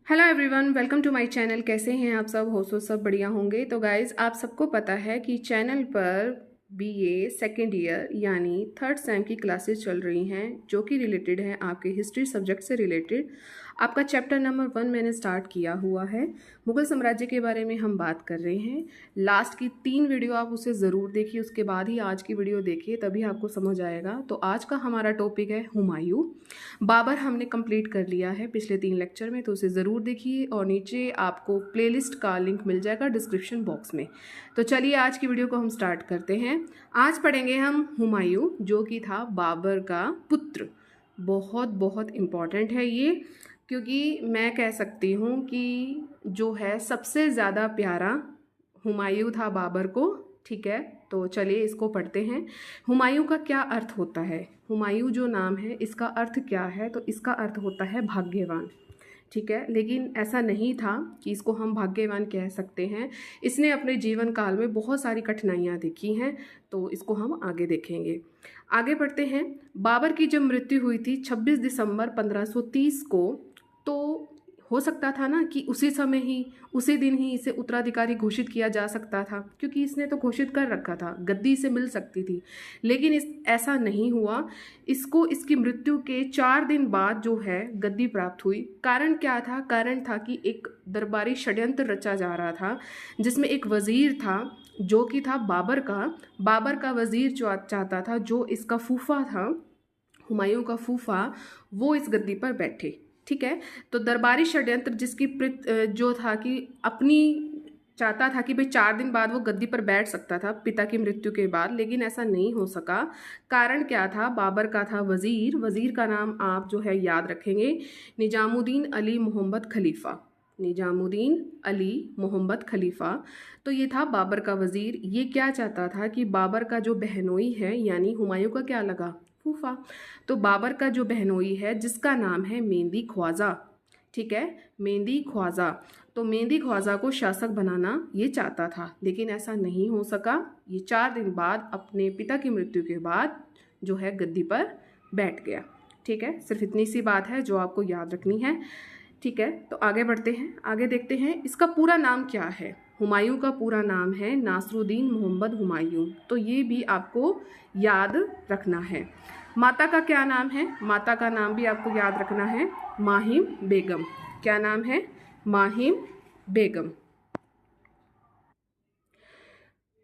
Hello everyone, welcome to my channel. कैसे हैं आप सब? हो सब बढ़िया होंगे। तो गाइज, आप सबको पता है कि चैनल पर बीए सेकेंड ईयर यानी थर्ड सेम की क्लासेस चल रही हैं, जो कि रिलेटेड है आपके हिस्ट्री सब्जेक्ट से रिलेटेड। आपका चैप्टर नंबर 1 मैंने स्टार्ट किया हुआ है। मुगल साम्राज्य के बारे में हम बात कर रहे हैं। लास्ट की 3 वीडियो आप उसे ज़रूर देखिए, उसके बाद ही आज की वीडियो देखिए, तभी आपको समझ आएगा। तो आज का हमारा टॉपिक है हुमायूं। बाबर हमने कंप्लीट कर लिया है पिछले 3 लेक्चर में, तो उसे ज़रूर देखिए और नीचे आपको प्लेलिस्ट का लिंक मिल जाएगा डिस्क्रिप्शन बॉक्स में। तो चलिए आज की वीडियो को हम स्टार्ट करते हैं। आज पढ़ेंगे हम हुमायूं, जो कि था बाबर का पुत्र। बहुत बहुत इम्पॉर्टेंट है ये, क्योंकि मैं कह सकती हूँ कि जो है सबसे ज़्यादा प्यारा हुमायूं था बाबर को। ठीक है, तो चलिए इसको पढ़ते हैं। हुमायूं का क्या अर्थ होता है? हुमायूं जो नाम है, इसका अर्थ क्या है? तो इसका अर्थ होता है भाग्यवान। ठीक है, लेकिन ऐसा नहीं था कि इसको हम भाग्यवान कह सकते हैं। इसने अपने जीवन काल में बहुत सारी कठिनाइयाँ देखी हैं, तो इसको हम आगे देखेंगे। आगे बढ़ते हैं। बाबर की जब मृत्यु हुई थी 26 दिसंबर 1530 को, तो हो सकता था ना कि उसी समय ही, उसी दिन ही इसे उत्तराधिकारी घोषित किया जा सकता था, क्योंकि इसने तो घोषित कर रखा था, गद्दी से मिल सकती थी। लेकिन ऐसा नहीं हुआ। इसको इसकी मृत्यु के 4 दिन बाद जो है गद्दी प्राप्त हुई। कारण क्या था? कारण था कि एक दरबारी षड्यंत्र रचा जा रहा था, जिसमें एक वजीर था जो कि था बाबर का वजीर जो चाहता था, जो इसका फूफा था, हुमायूं का फूफा, वो इस गद्दी पर बैठे। ठीक है, तो दरबारी षड्यंत्र जिसकी जो था कि अपनी चाहता था कि भाई 4 दिन बाद वो गद्दी पर बैठ सकता था पिता की मृत्यु के बाद, लेकिन ऐसा नहीं हो सका। कारण क्या था? बाबर का था वजीर का नाम आप जो है याद रखेंगे, निजामुद्दीन अली मोहम्मद खलीफा। निजामुद्दीन अली मोहम्मद खलीफा, तो ये था बाबर का वजीर। ये क्या चाहता था कि बाबर का जो बहनोई है, यानी हुमायूं का क्या लगा? फूफा। तो बाबर का जो बहनोई है, जिसका नाम है मेहंदी ख्वाजा। ठीक है, मेहंदी ख्वाजा। तो मेहंदी ख्वाजा को शासक बनाना ये चाहता था, लेकिन ऐसा नहीं हो सका। ये 4 दिन बाद अपने पिता की मृत्यु के बाद जो है गद्दी पर बैठ गया। ठीक है, सिर्फ इतनी सी बात है जो आपको याद रखनी है। ठीक है, तो आगे बढ़ते हैं, आगे देखते हैं इसका पूरा नाम क्या है। हुमायूं का पूरा नाम है नासरुद्दीन मोहम्मद हुमायूं, तो ये भी आपको याद रखना है। माता का क्या नाम है? माता का नाम भी आपको याद रखना है, माहिम बेगम। क्या नाम है? माहिम बेगम।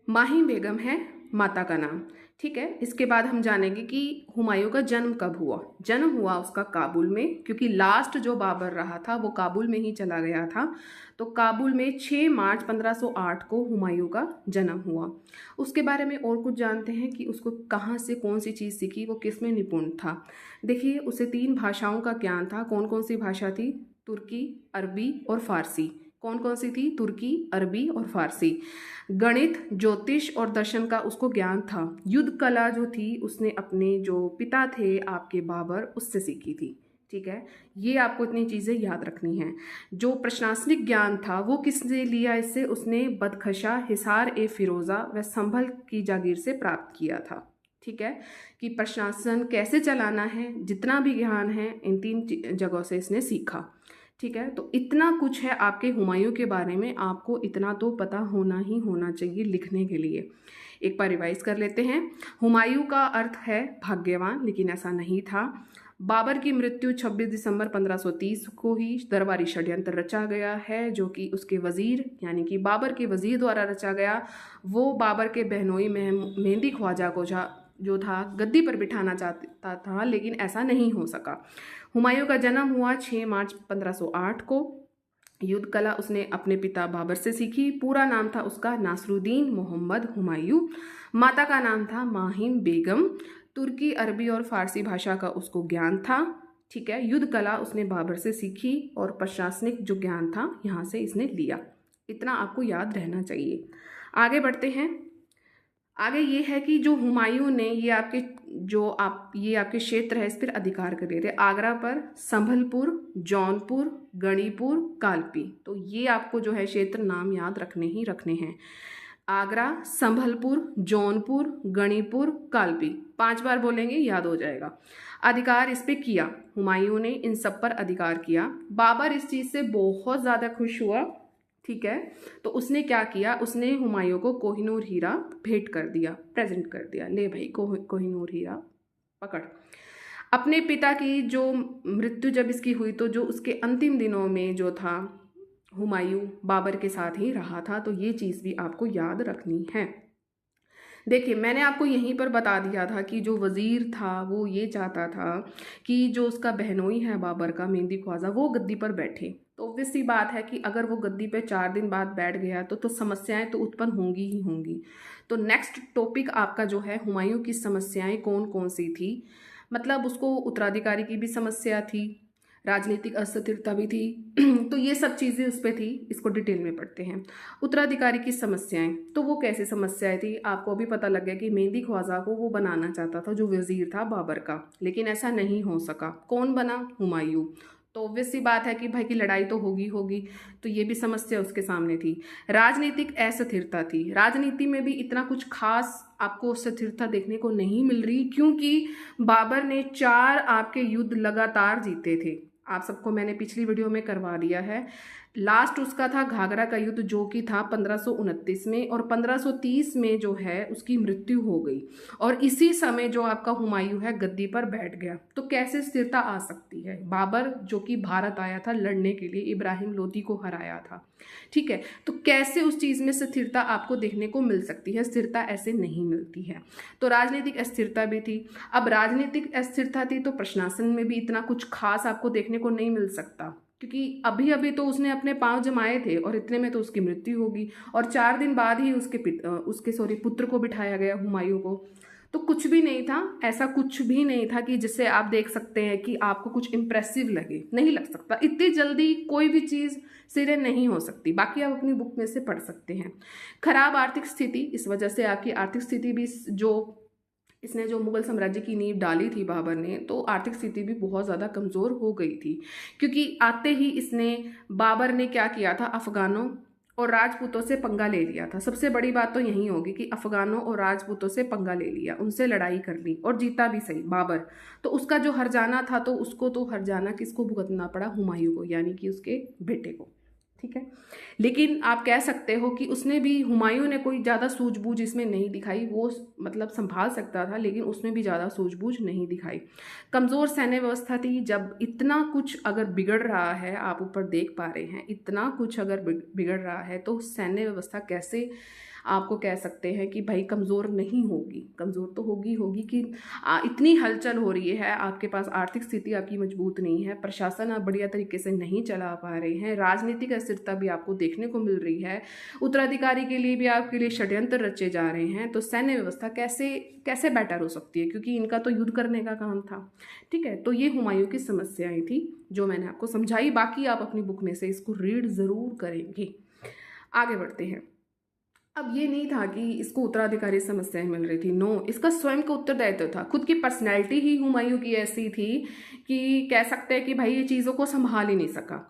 माहिम बेगम है माता का नाम। ठीक है, इसके बाद हम जानेंगे कि हुमायूं का जन्म कब हुआ। जन्म हुआ उसका काबुल में, क्योंकि लास्ट जो बाबर रहा था वो काबुल में ही चला गया था। तो काबुल में 6 मार्च 1508 को हुमायूं का जन्म हुआ। उसके बारे में और कुछ जानते हैं कि उसको कहाँ से कौन सी चीज़ सीखी, वो किस में निपुण था। देखिए, उसे 3 भाषाओं का ज्ञान था। कौन कौन सी भाषा थी? तुर्की, अरबी और फारसी। कौन कौन सी थी? तुर्की, अरबी और फारसी। गणित, ज्योतिष और दर्शन का उसको ज्ञान था। युद्ध कला जो थी, उसने अपने जो पिता थे आपके बाबर, उससे सीखी थी। ठीक है, ये आपको इतनी चीज़ें याद रखनी हैं। जो प्रशासनिक ज्ञान था वो किसने लिया इससे? उसने बदखशा, हिसार ए फिरोज़ा व संभल की जागीर से प्राप्त किया था। ठीक है, कि प्रशासन कैसे चलाना है, जितना भी ज्ञान है इन 3 जगहों से इसने सीखा। ठीक है, तो इतना कुछ है आपके हुमायूं के बारे में, आपको इतना तो पता होना ही होना चाहिए लिखने के लिए। एक बार रिवाइज कर लेते हैं। हुमायूं का अर्थ है भाग्यवान, लेकिन ऐसा नहीं था। बाबर की मृत्यु 26 दिसंबर 1530 को ही दरबारी षड्यंत्र रचा गया है, जो कि उसके वजीर यानी कि बाबर के वजीर द्वारा रचा गया। वो बाबर के बहनोई मेहंदी ख्वाजा को जो था गद्दी पर बिठाना चाहता था, लेकिन ऐसा नहीं हो सका। हुमायूं का जन्म हुआ 6 मार्च 1508 को। युद्ध कला उसने अपने पिता बाबर से सीखी। पूरा नाम था उसका नासरुद्दीन मोहम्मद हुमायूं। माता का नाम था माहिम बेगम। तुर्की, अरबी और फारसी भाषा का उसको ज्ञान था। ठीक है, युद्ध कला उसने बाबर से सीखी और प्रशासनिक जो ज्ञान था यहाँ से इसने लिया। इतना आपको याद रहना चाहिए। आगे बढ़ते हैं। आगे ये है कि जो हुमायूं ने ये आपके क्षेत्र है, इस पर अधिकार कर लिए थे। आगरा पर संभलपुर, जौनपुर, गणिपुर, कालपी। तो ये आपको जो है क्षेत्र नाम याद रखने ही रखने हैं। आगरा, संभलपुर, जौनपुर, गणिपुर, कालपी। 5 बार बोलेंगे, याद हो जाएगा। अधिकार इस पे किया, हुमायूं ने इन सब पर अधिकार किया। बाबर इस चीज़ से बहुत ज़्यादा खुश हुआ, ठीक है। तो उसने क्या किया, उसने हुमायूं को कोहिनूर हीरा भेंट कर दिया, प्रेजेंट कर दिया। ले भाई कोहिनूर हीरा पकड़। अपने पिता की जो मृत्यु जब इसकी हुई तो जो उसके अंतिम दिनों में जो था हुमायूं बाबर के साथ ही रहा था, तो ये चीज़ भी आपको याद रखनी है। देखिए, मैंने आपको यहीं पर बता दिया था कि जो वज़ीर था वो ये चाहता था कि जो उसका बहनोई है बाबर का, मेहंदी ख्वाजा, वो गद्दी पर बैठे। तो ऑब्वियस सी बात है कि अगर वो गद्दी पे 4 दिन बाद बैठ गया तो समस्याएं तो उत्पन्न होंगी ही होंगी। तो नेक्स्ट टॉपिक आपका जो है, हुमायूं की समस्याएं कौन कौन सी थी। मतलब उसको उत्तराधिकारी की भी समस्या थी, राजनीतिक अस्थिरता भी थी तो ये सब चीज़ें उस पर थी। इसको डिटेल में पढ़ते हैं। उत्तराधिकारी की समस्याएं, तो वो कैसे समस्याएं थी, आपको अभी पता लग गया कि मेहंदी ख्वाजा को वो बनाना चाहता था जो वजीर था बाबर का, लेकिन ऐसा नहीं हो सका। कौन बना, हुमायूं। तो ऑब्वियस सी बात है कि भाई की लड़ाई तो होगी होगी, तो ये भी समस्या उसके सामने थी। राजनीतिक अस्थिरता थी, राजनीति में भी इतना कुछ खास आपको स्थिरता देखने को नहीं मिल रही, क्योंकि बाबर ने 4 आपके युद्ध लगातार जीते थे। आप सबको मैंने पिछली वीडियो में करवा दिया है। लास्ट उसका था घाघरा का युद्ध, जो कि था 1529 में, और 1530 में जो है उसकी मृत्यु हो गई। और इसी समय जो आपका हुमायूं है गद्दी पर बैठ गया। तो कैसे स्थिरता आ सकती है। बाबर जो कि भारत आया था लड़ने के लिए, इब्राहिम लोदी को हराया था, ठीक है। तो कैसे उस चीज़ में स्थिरता आपको देखने को मिल सकती है, स्थिरता ऐसे नहीं मिलती है। तो राजनीतिक अस्थिरता भी थी। अब राजनीतिक अस्थिरता थी तो प्रशासन में भी इतना कुछ खास आपको देखने को नहीं मिल सकता, क्योंकि अभी अभी तो उसने अपने पांव जमाए थे और इतने में तो उसकी मृत्यु होगी, और 4 दिन बाद ही उसके पुत्र को बिठाया गया, हुमायूं को। तो कुछ भी नहीं था, ऐसा कुछ भी नहीं था कि जिससे आप देख सकते हैं कि आपको कुछ इंप्रेसिव लगे, नहीं लग सकता। इतनी जल्दी कोई भी चीज़ सिरे नहीं हो सकती। बाकी आप अपनी बुक में से पढ़ सकते हैं। खराब आर्थिक स्थिति, इस वजह से आपकी आर्थिक स्थिति भी, जो इसने जो मुगल साम्राज्य की नींव डाली थी बाबर ने, तो आर्थिक स्थिति भी बहुत ज़्यादा कमज़ोर हो गई थी। क्योंकि आते ही बाबर ने क्या किया था, अफगानों और राजपूतों से पंगा ले लिया था। सबसे बड़ी बात तो यही होगी कि अफगानों और राजपूतों से पंगा ले लिया, उनसे लड़ाई कर ली और जीता भी सही बाबर। तो उसका जो हर्जाना था, तो उसको तो हर्जाना किसको भुगतना पड़ा, हुमायूं को, यानी कि उसके बेटे को, ठीक है। लेकिन आप कह सकते हो कि उसने भी, हुमायूं ने कोई ज़्यादा सूझबूझ इसमें नहीं दिखाई। वो मतलब संभाल सकता था, लेकिन उसने भी ज़्यादा सूझबूझ नहीं दिखाई। कमज़ोर सैन्य व्यवस्था थी। जब इतना कुछ अगर बिगड़ रहा है, आप ऊपर देख पा रहे हैं, इतना कुछ अगर बिगड़ रहा है, तो सैन्य व्यवस्था कैसे आपको कह सकते हैं कि भाई कमज़ोर नहीं होगी। कमज़ोर तो होगी होगी कि इतनी हलचल हो रही है, आपके पास आर्थिक स्थिति आपकी मजबूत नहीं है, प्रशासन आप बढ़िया तरीके से नहीं चला पा रहे हैं, राजनीतिक अस्थिरता भी आपको देखने को मिल रही है, उत्तराधिकारी के लिए भी आपके लिए षड्यंत्र रचे जा रहे हैं। तो सैन्य व्यवस्था कैसे कैसे बेटर हो सकती है, क्योंकि इनका तो युद्ध करने का काम था, ठीक है। तो ये हुमायूं की समस्याएं थी जो मैंने आपको समझाई। बाकी आप अपनी बुक में से इसको रीड ज़रूर करेंगे। आगे बढ़ते हैं। अब ये नहीं था कि इसको उत्तराधिकारी समस्याएं मिल रही थी, नो, इसका स्वयं का उत्तरदायित्व था। खुद की पर्सनैलिटी ही हुमायूं की ऐसी थी कि कह सकते हैं कि भाई ये चीज़ों को संभाल ही नहीं सका।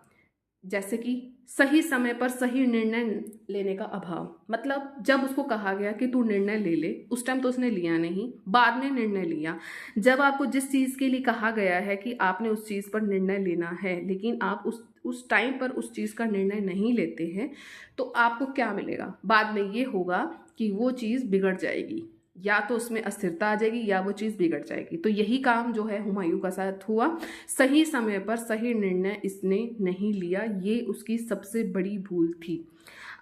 जैसे कि सही समय पर सही निर्णय लेने का अभाव। मतलब जब उसको कहा गया कि तू निर्णय ले ले, उस टाइम तो उसने लिया नहीं, बाद में निर्णय लिया। जब आपको जिस चीज़ के लिए कहा गया है कि आपने उस चीज़ पर निर्णय लेना है, लेकिन आप उस टाइम पर उस चीज़ का निर्णय नहीं लेते हैं, तो आपको क्या मिलेगा, बाद में ये होगा कि वो चीज़ बिगड़ जाएगी, या तो उसमें अस्थिरता आ जाएगी या वो चीज़ बिगड़ जाएगी। तो यही काम जो है हुमायूं का साथ हुआ। सही समय पर सही निर्णय इसने नहीं लिया, ये उसकी सबसे बड़ी भूल थी।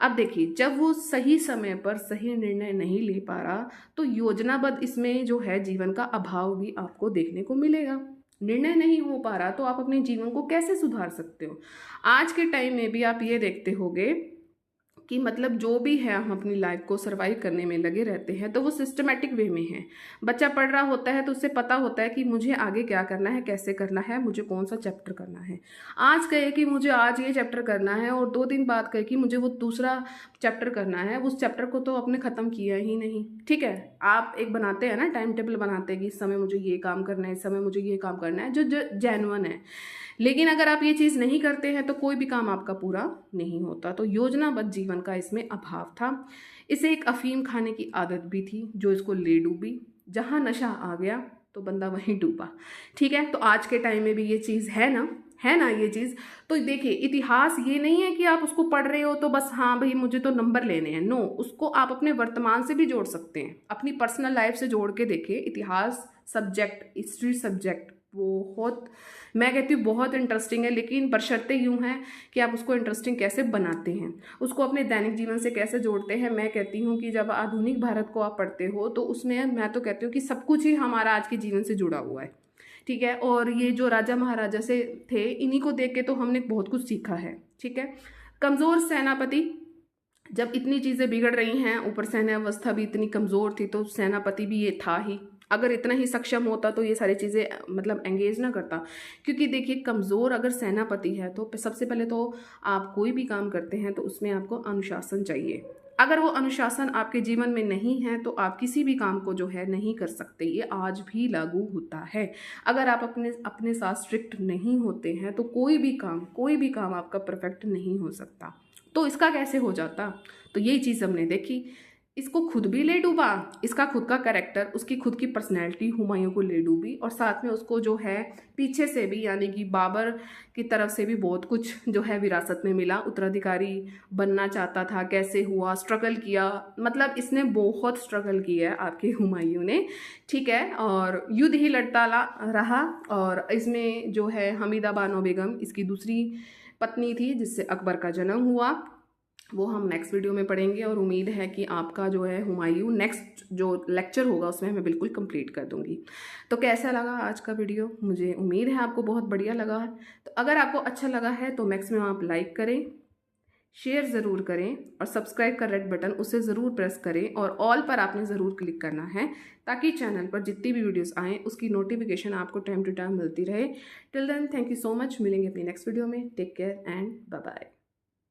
अब देखिए, जब वो सही समय पर सही निर्णय नहीं ले पा रहा, तो योजनाबद्ध इसमें जो है जीवन का अभाव भी आपको देखने को मिलेगा। निर्णय नहीं हो पा रहा तो आप अपने जीवन को कैसे सुधार सकते हो। आज के टाइम में भी आप ये देखते होंगे कि मतलब जो भी है हम अपनी लाइफ को सर्वाइव करने में लगे रहते हैं, तो वो सिस्टमेटिक वे में है। बच्चा पढ़ रहा होता है तो उसे पता होता है कि मुझे आगे क्या करना है, कैसे करना है, मुझे कौन सा चैप्टर करना है। आज कहे कि मुझे आज ये चैप्टर करना है और 2 दिन बाद कहे कि मुझे वो दूसरा चैप्टर करना है, उस चैप्टर को तो आपने ख़त्म किया ही नहीं, ठीक है। आप एक बनाते हैं ना, टाइम टेबल बनाते हैं कि इस समय मुझे ये काम करना है, इस समय मुझे ये काम करना है, जो जेन्युइन है। लेकिन अगर आप ये चीज़ नहीं करते हैं तो कोई भी काम आपका पूरा नहीं होता। तो योजनाबद्ध जीवन का इसमें अभाव था। इसे एक अफीम खाने की आदत भी थी जो इसको ले डूबी। जहाँ नशा आ गया तो बंदा वहीं डूबा। ठीक है, तो आज के टाइम में भी ये चीज़ है ना ये चीज़। तो देखिए, इतिहास ये नहीं है कि आप उसको पढ़ रहे हो तो बस हाँ भाई मुझे तो नंबर लेने हैं। नो, उसको आप अपने वर्तमान से भी जोड़ सकते हैं, अपनी पर्सनल लाइफ से जोड़ के देखिए। इतिहास सब्जेक्ट, हिस्ट्री सब्जेक्ट बहुत, मैं कहती हूँ बहुत इंटरेस्टिंग है, लेकिन बशर्ते यूँ है कि आप उसको इंटरेस्टिंग कैसे बनाते हैं, उसको अपने दैनिक जीवन से कैसे जोड़ते हैं। मैं कहती हूँ कि जब आधुनिक भारत को आप पढ़ते हो तो उसमें मैं तो कहती हूँ कि सब कुछ ही हमारा आज के जीवन से जुड़ा हुआ है। ठीक है, और ये जो राजा महाराजा से थे, इन्हीं को देख के तो हमने बहुत कुछ सीखा है। ठीक है, कमज़ोर सेनापति, जब इतनी चीज़ें बिगड़ रही हैं, ऊपर सैन्य अवस्था भी इतनी कमज़ोर थी, तो सेनापति भी ये था ही। अगर इतना ही सक्षम होता तो ये सारी चीज़ें मतलब एंगेज ना करता। क्योंकि देखिए, कमज़ोर अगर सेनापति है तो सबसे पहले तो आप कोई भी काम करते हैं तो उसमें आपको अनुशासन चाहिए। अगर वो अनुशासन आपके जीवन में नहीं है तो आप किसी भी काम को जो है नहीं कर सकते। ये आज भी लागू होता है। अगर आप अपने साथ स्ट्रिक्ट नहीं होते हैं तो कोई भी काम आपका परफेक्ट नहीं हो सकता। तो इसका कैसे हो जाता? तो यही चीज़ हमने देखी। इसको खुद भी ले डूबा, इसका खुद का कैरेक्टर, उसकी खुद की पर्सनैलिटी हुमायूं को ले डूबी, और साथ में उसको जो है पीछे से भी, यानी कि बाबर की तरफ से भी बहुत कुछ जो है विरासत में मिला। उत्तराधिकारी बनना चाहता था, कैसे हुआ, स्ट्रगल किया, मतलब इसने बहुत स्ट्रगल किया है आपके हुमायूं ने। ठीक है, और युद्ध ही लड़ता रहा। और इसमें जो है हमीदा बानो बेगम इसकी दूसरी पत्नी थी जिससे अकबर का जन्म हुआ। वो हम नेक्स्ट वीडियो में पढ़ेंगे, और उम्मीद है कि आपका जो है हुमायूं नेक्स्ट जो लेक्चर होगा उसमें मैं बिल्कुल कंप्लीट कर दूंगी। तो कैसा लगा आज का वीडियो? मुझे उम्मीद है आपको बहुत बढ़िया लगा है। तो अगर आपको अच्छा लगा है तो मैक्सिमम आप लाइक करें, शेयर ज़रूर करें, और सब्सक्राइब का रेड बटन उसे ज़रूर प्रेस करें, और ऑल पर आपने ज़रूर क्लिक करना है ताकि चैनल पर जितनी भी वीडियोस आएँ उसकी नोटिफिकेशन आपको टाइम टू टाइम मिलती रहे। Till then, thank you so much. मिलेंगे अपनी नेक्स्ट वीडियो में। Take care and bye bye.